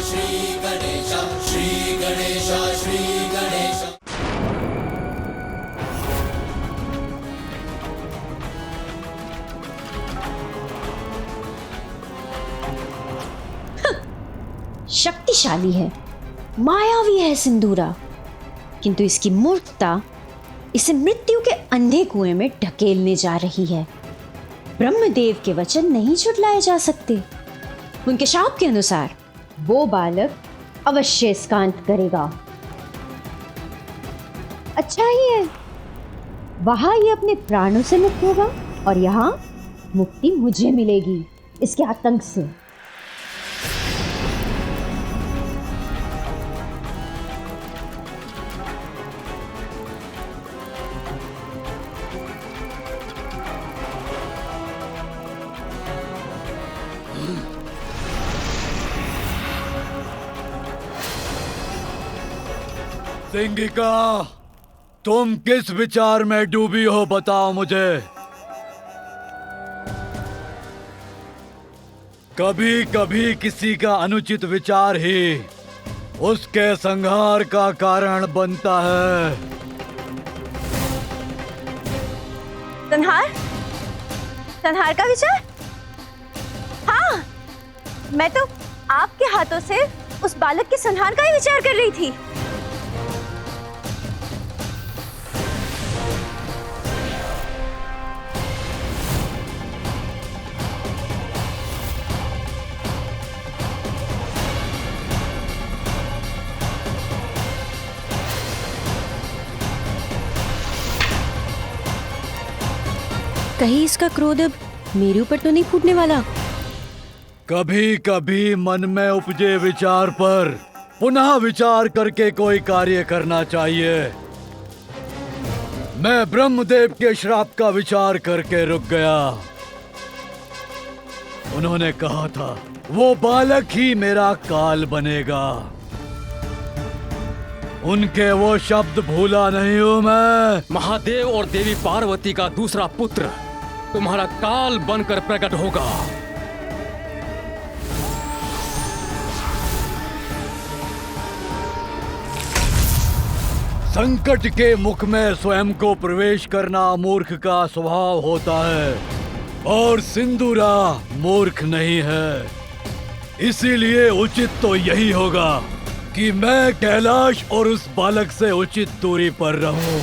श्री गणेश, श्री गणेश, श्री गणेश। शक्तिशाली है, मायावी है सिंदूरा, किंतु इसकी मूर्खता इसे मृत्यु के अंधे कुएं में ढकेलने जा रही है। ब्रह्मदेव के वचन नहीं झुठलाए जा सकते। उनके शाप के अनुसार वो बालक अवश्य इसका अंत करेगा। अच्छा ही है, वहां ये अपने प्राणों से मुक्त होगा और यहाँ मुक्ति मुझे मिलेगी इसके आतंक से। सिंगिका, तुम किस विचार में डूबी हो बताओ मुझे। कभी कभी किसी का अनुचित विचार ही उसके संहार का कारण बनता है। संहार? संहार का विचार? हाँ, मैं तो आपके हाथों से उस बालक के संहार का ही विचार कर रही थी। कहीं इसका क्रोध अब मेरे ऊपर तो नहीं फूटने वाला? कभी कभी मन में उपजे विचार पर पुनः विचार करके कोई कार्य करना चाहिए। मैं ब्रह्मदेव के श्राप का विचार करके रुक गया। उन्होंने कहा था वो बालक ही मेरा काल बनेगा। उनके वो शब्द भूला नहीं हूं मैं। महादेव और देवी पार्वती का दूसरा पुत्र तुम्हारा काल बनकर प्रकट होगा। संकट के मुख में स्वयं को प्रवेश करना मूर्ख का स्वभाव होता है और सिंदूरा मूर्ख नहीं है। इसीलिए उचित तो यही होगा कि मैं कैलाश और उस बालक से उचित दूरी पर रहूं।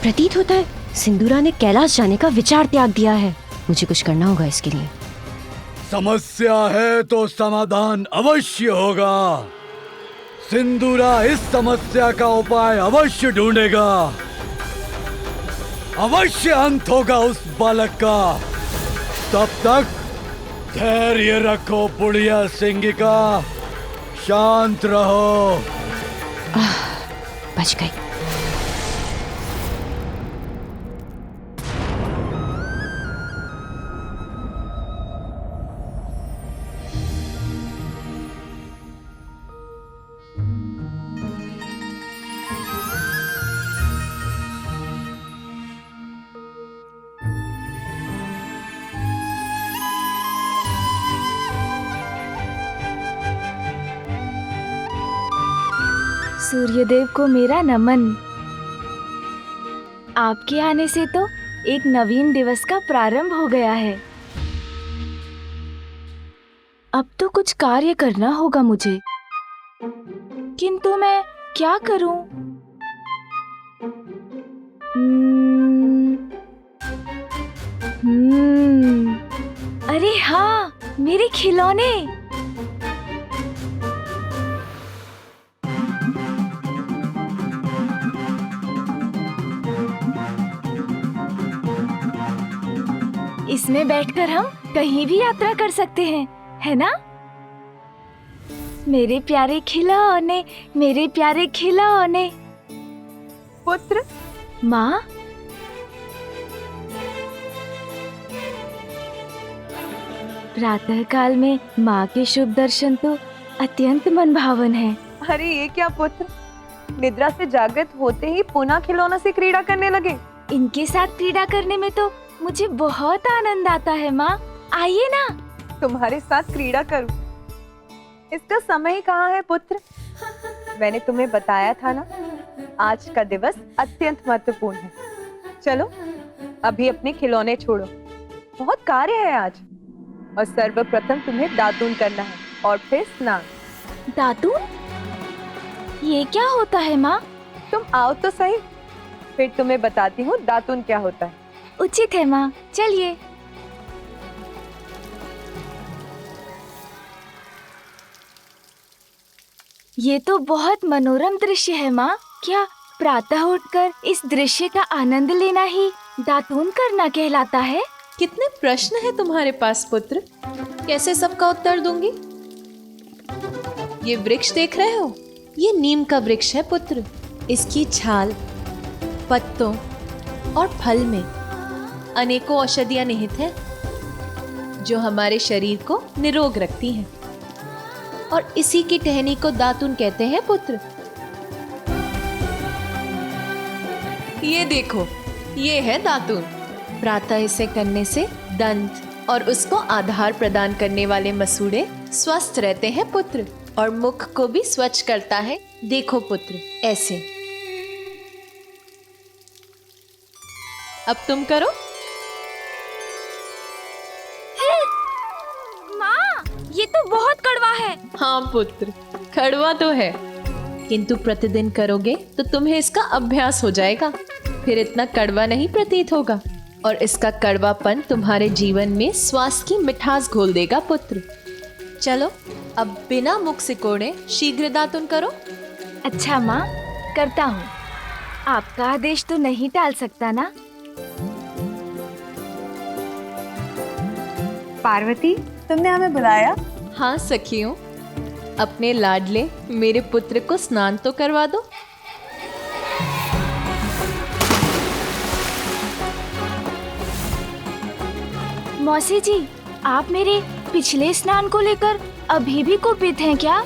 प्रतीत होता है सिंदूरा ने कैलाश जाने का विचार त्याग दिया है। मुझे कुछ करना होगा इसके लिए। समस्या है तो समाधान अवश्य होगा। सिंदूरा इस समस्या का उपाय अवश्य ढूंढेगा। अवश्य अंत होगा उस बालक का। तब तक धैर्य रखो बुढ़िया सिंगिका, शांत रहो। बच गई। सूर्यदेव को मेरा नमन। आपके आने से तो एक नवीन दिवस का प्रारंभ हो गया है। अब तो कुछ कार्य करना होगा मुझे, किंतु मैं क्या करूं? अरे हाँ, मेरे खिलौने। इसमें बैठकर हम कहीं भी यात्रा कर सकते हैं, है ना? मेरे प्यारे खिलौने, मेरे प्यारे खिलौने। पुत्र, माँ, प्रातः काल में माँ के शुभ दर्शन तो अत्यंत मनभावन है। अरे ये क्या पुत्र, निद्रा से जागृत होते ही पुनः खिलौना से क्रीड़ा करने लगे। इनके साथ क्रीड़ा करने में तो मुझे बहुत आनंद आता है माँ। आइए ना। तुम्हारे साथ क्रीड़ा करूं? इसका समय ही कहाँ है पुत्र? मैंने तुम्हें बताया था ना, आज का दिवस अत्यंत महत्वपूर्ण है। चलो अभी अपने खिलौने छोड़ो, बहुत कार्य है आज। और सर्वप्रथम तुम्हें दातून करना है और फिर स्नान। दातून? ये क्या होता है माँ? तुम आओ तो सही, फिर तुम्हें बताती हूँ दातून क्या होता है। उचित है माँ, चलिए। ये तो बहुत मनोरम दृश्य है माँ। क्या प्रातः उठकर इस दृश्य का आनंद लेना ही दातून करना कहलाता है? कितने प्रश्न हैं तुम्हारे पास पुत्र, कैसे सबका उत्तर दूंगी? ये वृक्ष देख रहे हो, ये नीम का वृक्ष है पुत्र। इसकी छाल, पत्तों और फल में अनेकों औषधियां निहित हैं, जो हमारे शरीर को निरोग रखती हैं। और इसी की टहनी को दातून कहते हैं पुत्र। ये देखो, ये है दातून। प्रातः इसे करने से दंत और उसको आधार प्रदान करने वाले मसूड़े स्वस्थ रहते हैं पुत्र, और मुख को भी स्वच्छ करता है। देखो पुत्र, ऐसे। अब तुम करो। माँ, ये तो बहुत कड़वा है। हाँ पुत्र, कड़वा तो है, किंतु प्रतिदिन करोगे तो तुम्हें इसका अभ्यास हो जाएगा, फिर इतना कड़वा नहीं प्रतीत होगा, और इसका कड़वापन तुम्हारे जीवन में स्वास्थ्य की मिठास घोल देगा पुत्र। चलो अब बिना मुख सिकोड़े शीघ्र दातुन करो। अच्छा माँ, करता हूँ। आपका आदेश तो नहीं टाल सकता ना? पार्वती, तुमने हमें बुलाया? हाँ सखियों, अपने लाडले मेरे पुत्र को स्नान तो करवा दो। मौसी जी, आप मेरे पिछले स्नान को लेकर अभी भी कुपित हैं क्या?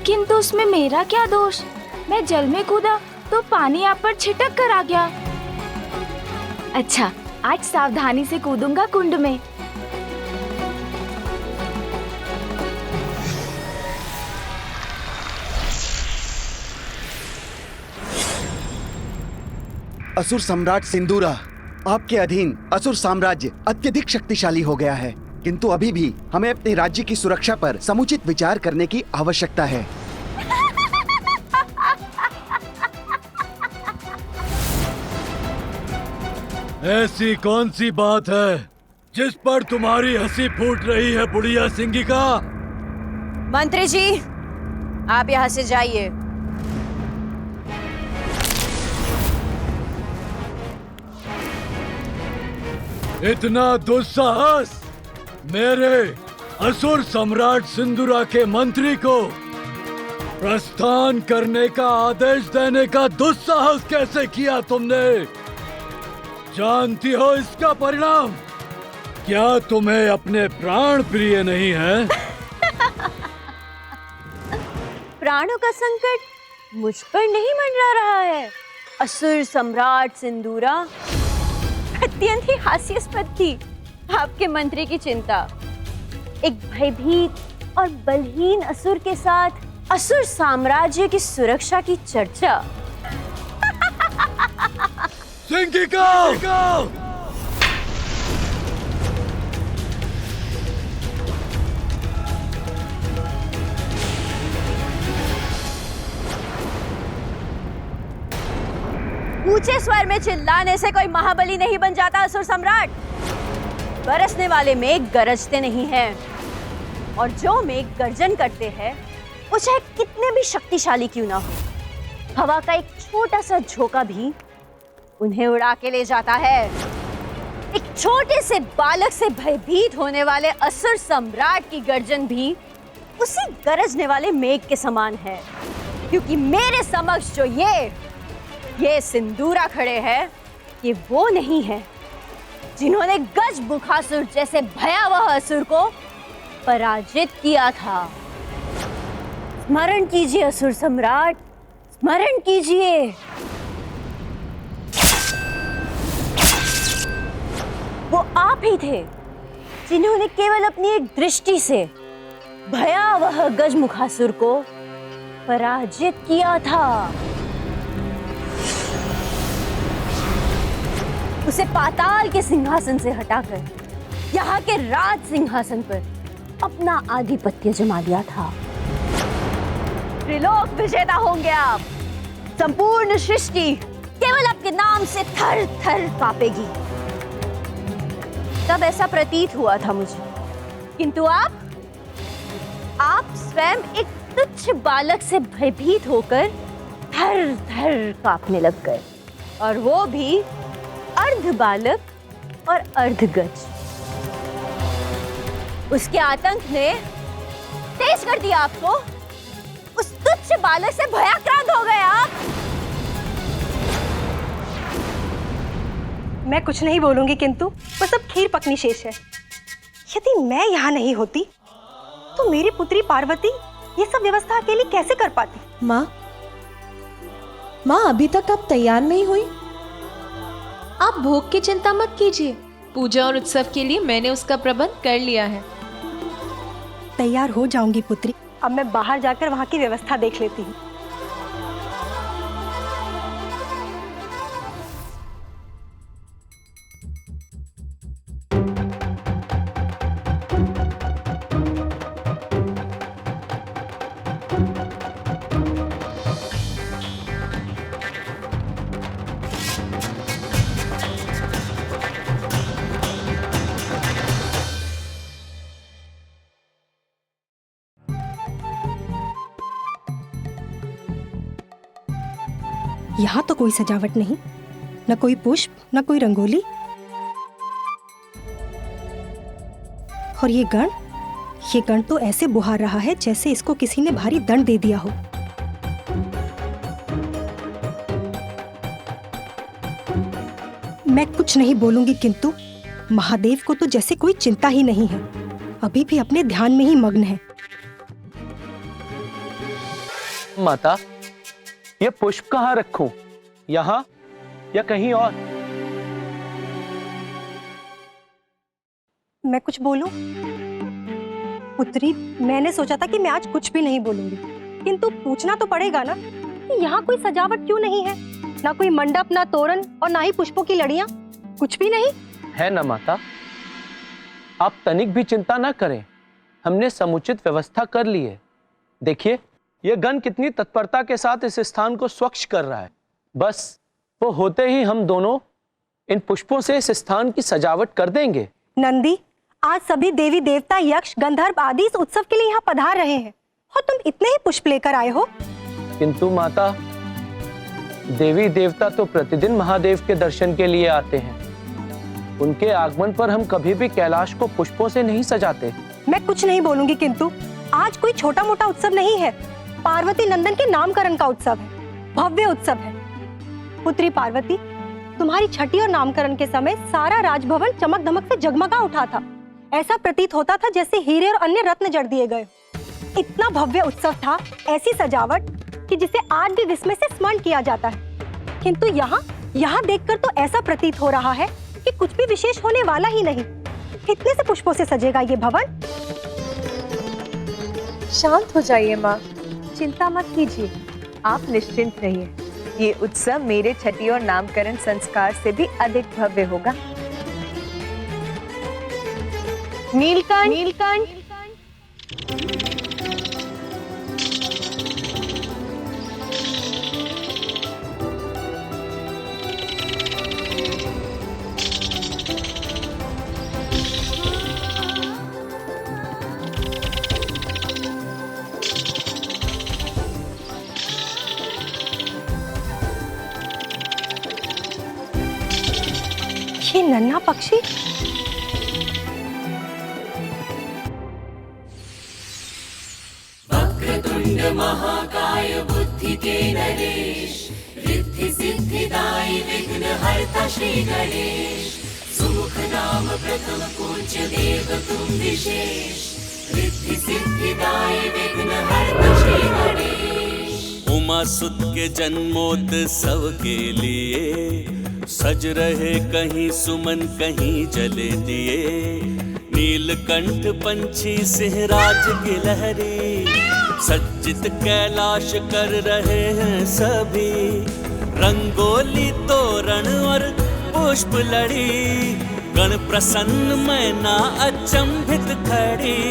किंतु उसमें मेरा क्या दोष? मैं जल में कूदा तो पानी आप पर छिटक कर आ गया। अच्छा, आज सावधानी से कूदूंगा कुंड में। असुर सम्राट सिंदूरा, आपके अधीन असुर साम्राज्य अत्यधिक शक्तिशाली हो गया है, किंतु अभी भी हमें अपने राज्य की सुरक्षा पर समुचित विचार करने की आवश्यकता है। ऐसी कौन सी बात है जिस पर तुम्हारी हंसी फूट रही है बुढ़िया सिंगिका? मंत्री जी, आप यहाँ से जाइए। इतना दुस्साहस मेरे असुर सम्राट सिंदूरा के मंत्री को प्रस्थान करने का आदेश देने का दुस्साहस कैसे किया तुमने? जानती हो इसका परिणाम? क्या तुम्हें अपने प्राण प्रिय नहीं है? प्राणों का संकट मुझ पर नहीं मंडरा रहा है। असुर सम्राट सिंदूरा, अत्यंत ही हास्यास्पद थी आपके मंत्री की चिंता। एक भयभीत और बलहीन असुर के साथ असुर साम्राज्य की सुरक्षा की चर्चा। सिंगिका! ऊंचे स्वर में चिल्लाने से कोई महाबली नहीं बन जाता असुर सम्राट। बरसने वाले मेघ गरजते नहीं हैं, और जो मेघ गर्जन करते हैं वो चाहे कितने भी शक्तिशाली क्यों ना हो, हवा का एक छोटा सा झोंका भी उन्हें उड़ा के ले जाता है। एक छोटे से बालक से भयभीत होने वाले असुर सम्राट की गर्जन भी उसी गरजने वाले मेघ के समान है, क्योंकि मेरे समक्ष जो ये सिंदूरा खड़े हैं, ये वो नहीं है जिन्होंने गज बुखासुर जैसे भयावह असुर को पराजित किया था। स्मरण कीजिए असुर सम्राट, स्मरण कीजिए। वो आप ही थे जिन्होंने केवल अपनी एक दृष्टि से भयावह गजमुखासुर को पराजित किया था। उसे पाताल के सिंहासन से हटाकर यहाँ के राज सिंहासन पर अपना आधिपत्य जमा लिया था। त्रिलोक विजेता होंगे आप। संपूर्ण सृष्टि केवल आपके नाम से थर थर कांपेगी। तब ऐसा प्रतीत हुआ था मुझे, किंतु आप स्वयं एक तुच्छ बालक से भयभीत होकर थर थर कांपने लग गए, और वो भी अर्ध बालक और अर्ध गज। उसके आतंक ने तेज कर दिया आपको। उस तुच्छ बालक से भयाक्रांत हो गए आप। मैं कुछ नहीं बोलूंगी, किंतु बस अब खीर पकनी शेष है। यदि मैं यहाँ नहीं होती तो मेरी पुत्री पार्वती ये सब व्यवस्था अकेली कैसे कर पाती? माँ, अभी तक आप तैयार नहीं हुई? आप भोग की चिंता मत कीजिए। पूजा और उत्सव के लिए मैंने उसका प्रबंध कर लिया है। तैयार हो जाऊंगी पुत्री। अब मैं बाहर जाकर वहाँ की व्यवस्था देख लेती हूँ। यहाँ तो कोई सजावट नहीं, न कोई पुष्प, न कोई रंगोली। और ये गण तो ऐसे बुहार रहा है जैसे इसको किसी ने भारी दंड दे दिया हो। मैं कुछ नहीं बोलूंगी, किंतु महादेव को तो जैसे कोई चिंता ही नहीं है। अभी भी अपने ध्यान में ही मग्न है। माता, ये पुष्प कहाँ रखूं? यहाँ या कहीं और? मैं कुछ बोलूं? पुत्री, मैंने सोचा था कि मैं आज कुछ भी नहीं बोलूंगी, किंतु पूछना तो पड़ेगा ना कि यहाँ कोई सजावट क्यों नहीं है? ना कोई मंडप, ना तोरण, और ना ही पुष्पों की लड़ियां। कुछ भी नहीं है ना माता? आप तनिक भी चिंता ना करें, हमने समुचित व्यवस्था कर ली है। देखिए, यह गण कितनी तत्परता के साथ इस स्थान को स्वच्छ कर रहा है। बस वो होते ही हम दोनों इन पुष्पों से इस स्थान की सजावट कर देंगे। नंदी, आज सभी देवी देवता, यक्ष, गंधर्व आदि इस उत्सव के लिए यहाँ पधार रहे हैं, और तुम इतने ही पुष्प लेकर आए हो। किंतु माता, देवी देवता तो प्रतिदिन महादेव के दर्शन के लिए आते हैं। उनके आगमन पर हम कभी भी कैलाश को पुष्पों से नहीं सजाते। मैं कुछ नहीं बोलूंगी, किंतु आज कोई छोटा मोटा उत्सव नहीं है। पार्वती नंदन के नामकरण का उत्सव है, भव्य उत्सव है। पुत्री पार्वती, तुम्हारी छठी और नामकरण के समय सारा राजभवन चमक धमक से जगमगा उठा था। ऐसा प्रतीत होता था जैसे हीरे और अन्य रत्न जड़ दिए गए। इतना भव्य उत्सव था, ऐसी सजावट कि जिसे आज भी विस्मय से स्मरण किया जाता है। किंतु यहाँ देखकर तो ऐसा प्रतीत हो रहा है कि कुछ भी विशेष होने वाला ही नहीं। कितने से पुष्पों से सजेगा ये भवन? शांत हो जाइए माँ, चिंता मत कीजिए। आप निश्चिंत रहिए। ये उत्सव मेरे छठी और नामकरण संस्कार से भी अधिक भव्य होगा। नीलकंठ, ये नन्हा पक्षी वक्रतुंड महाकाय बुद्धि के नरेश, रिद्धि सिद्धिदायी विघ्न हरता श्री गणेश। सुमुख नाम प्रथम पूज्य देव तुम विशेष, रिद्धि सिद्धिदायी विघ्न हरता श्री गणेश। उमा सुत के जन्मोत्सव के लिए सज रहे कहीं सुमन कहीं जले दिए। नीलकंठ पंछी सिंहराज गिलहरी, सज्जित कैलाश कर रहे हैं सभी। रंगोली तोरण और पुष्प लड़ी, गण प्रसन्न मैना अचंभित खड़ी।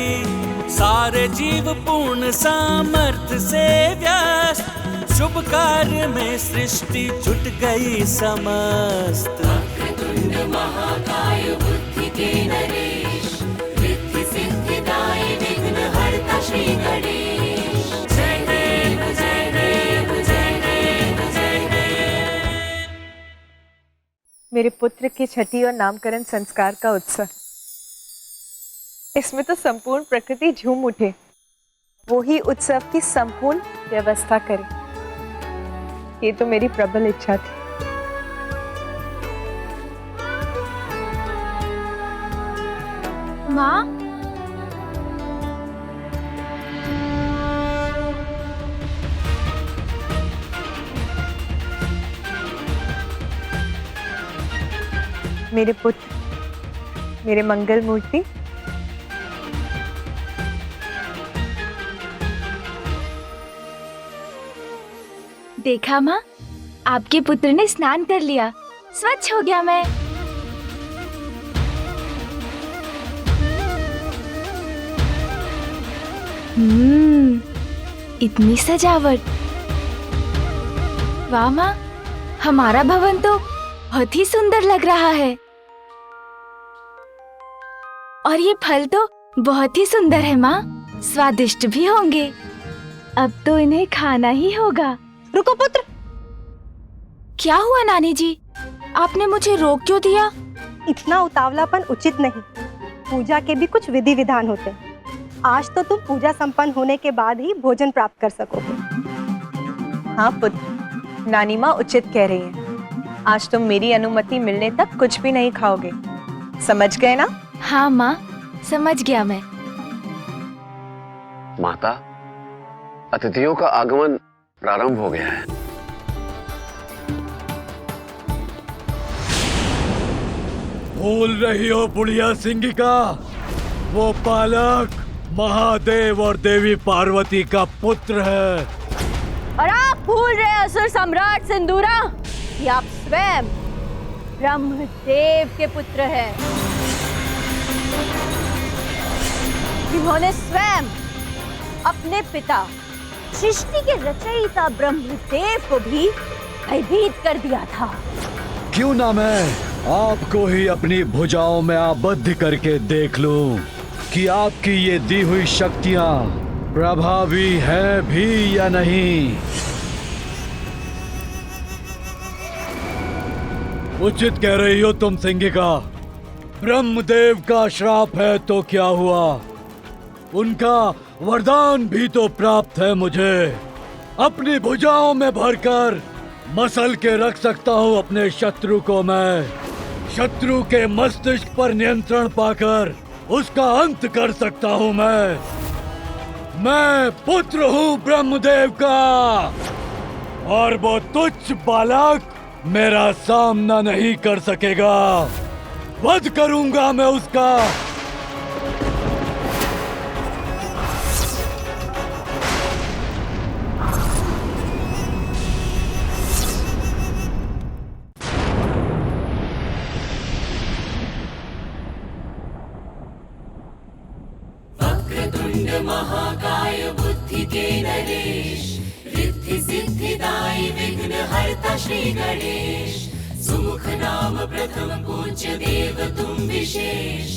सारे जीव पूर्ण सामर्थ्य से व्यस्त, शुभ कार्य में सृष्टि जुट गई समस्त। वक्रतुंड महाकाय बुद्धि के नरेश, रिद्धि सिद्धि दाई विघ्न हरता श्री गणेश। जय देव जय देव जय देव जय देव। मेरे पुत्र के छठी और नामकरण संस्कार का उत्सव, इसमें तो संपूर्ण प्रकृति झूम उठे। वो ही उत्सव की संपूर्ण व्यवस्था करे, ये तो मेरी प्रबल इच्छा थी। माँ, मेरे पुत्र, मेरे मंगल मूर्ति, देखा माँ, आपके पुत्र ने स्नान कर लिया, स्वच्छ हो गया मैं। इतनी सजावट, वाह माँ, हमारा भवन तो बहुत ही सुंदर लग रहा है। और ये फल तो बहुत ही सुंदर है माँ, स्वादिष्ट भी होंगे। अब तो इन्हें खाना ही होगा। रुको पुत्र। क्या हुआ नानी जी, आपने मुझे रोक क्यों दिया? इतना उतावलापन उचित नहीं, पूजा के भी कुछ विधि विधान होते हैं। आज तो तुम पूजा संपन्न होने के बाद ही भोजन प्राप्त कर सकोगे। हाँ पुत्र, नानी माँ उचित कह रही है। आज तुम मेरी अनुमति मिलने तक कुछ भी नहीं खाओगे, समझ गए ना? हाँ माँ, समझ गया मैं। माता, अतिथियों का आगमन प्रारंभ हो गया है। भूल रही हो बुढ़िया सिंगिका, वो बालक महादेव और देवी पार्वती का पुत्र है। और आप भूल रहे असुर सम्राट सिंदूरा कि आप स्वयं ब्रह्मदेव के पुत्र हैं, जिन्होंने स्वयं अपने पिता सृष्टि के रचयिता ब्रह्मदेव को भी भयभीत कर दिया था। क्यों ना मैं आपको ही अपनी भुजाओं में आबद्ध करके देख लूं कि आपकी ये दी हुई शक्तियां प्रभावी है भी या नहीं। उचित कह रही हो तुम सिंगिका, ब्रह्मदेव का श्राप है तो क्या हुआ, उनका वरदान भी तो प्राप्त है मुझे। अपनी भुजाओं में भरकर मसल के रख सकता हूँ अपने शत्रु को मैं। शत्रु के मस्तिष्क पर नियंत्रण पाकर उसका अंत कर सकता हूँ मैं पुत्र हूँ ब्रह्मदेव का, और वो तुच्छ बालक मेरा सामना नहीं कर सकेगा। वध करूंगा मैं उसका। वक्रतुंड महाकाय बुद्धि के नरेश, रिद्धि सिद्धि दाई विघ्न हरता श्री गणेश। सुमुख नाम प्रथम पूज्य देव तुम विशेष,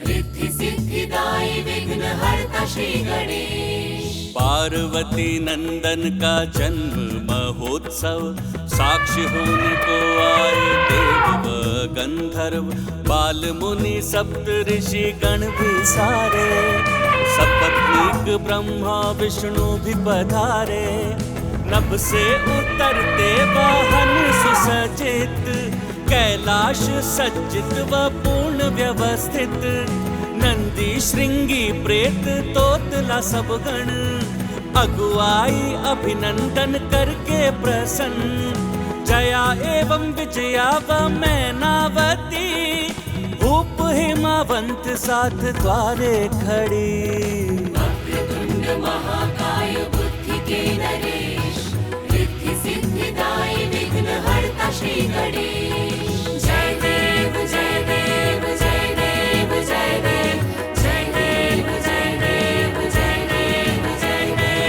रिद्धि सिद्धि दाई विघ्न हरता श्री गणेश। पार्वती नंदन का जन्म महोत्सव, साक्षी होने को आए देव व गंधर्व। बाल मुनि सप्त ऋषि गण भी सारे, सपत्नीक ब्रह्मा विष्णु भी पधारे। नभ से उतरते वाहन सुसज्जित, कैलाश सज्जित व पूर्ण व्यवस्थित। नंदी श्रृंगी प्रेत तोतला सब गण, अगुआई अभिनंदन करके प्रसन्न। जया एवं विजया व मैनावती, उप हिमावंत साथ द्वारे खड़े। वक्रतुंड महाकाय बुद्धि के नरेश, रिद्धि सिद्धि दाई विघ्न हरता श्री गणेश। जय देव जय देव जय देव जय देव जय देव जय देव जय देव जय देव।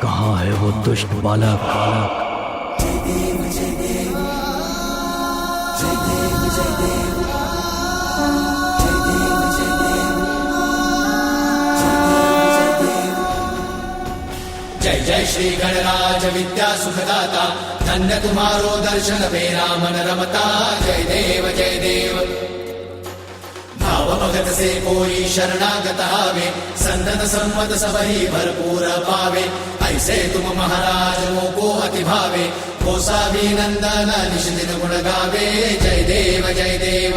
कहाँ है वो दुष्ट बालक? जय जय श्री गणराज विद्या सुखदाता, धन्य तुम्हारो दर्शन बेरा मन रमता। जय देव भाव भगत से कोई शरणागत आवे, संतत सम्मत सबही भरपूर पावे। ऐसे तुम महाराज मोको अति भावे, कोसा भी नंदन निश दिन गुण गावे। जय देव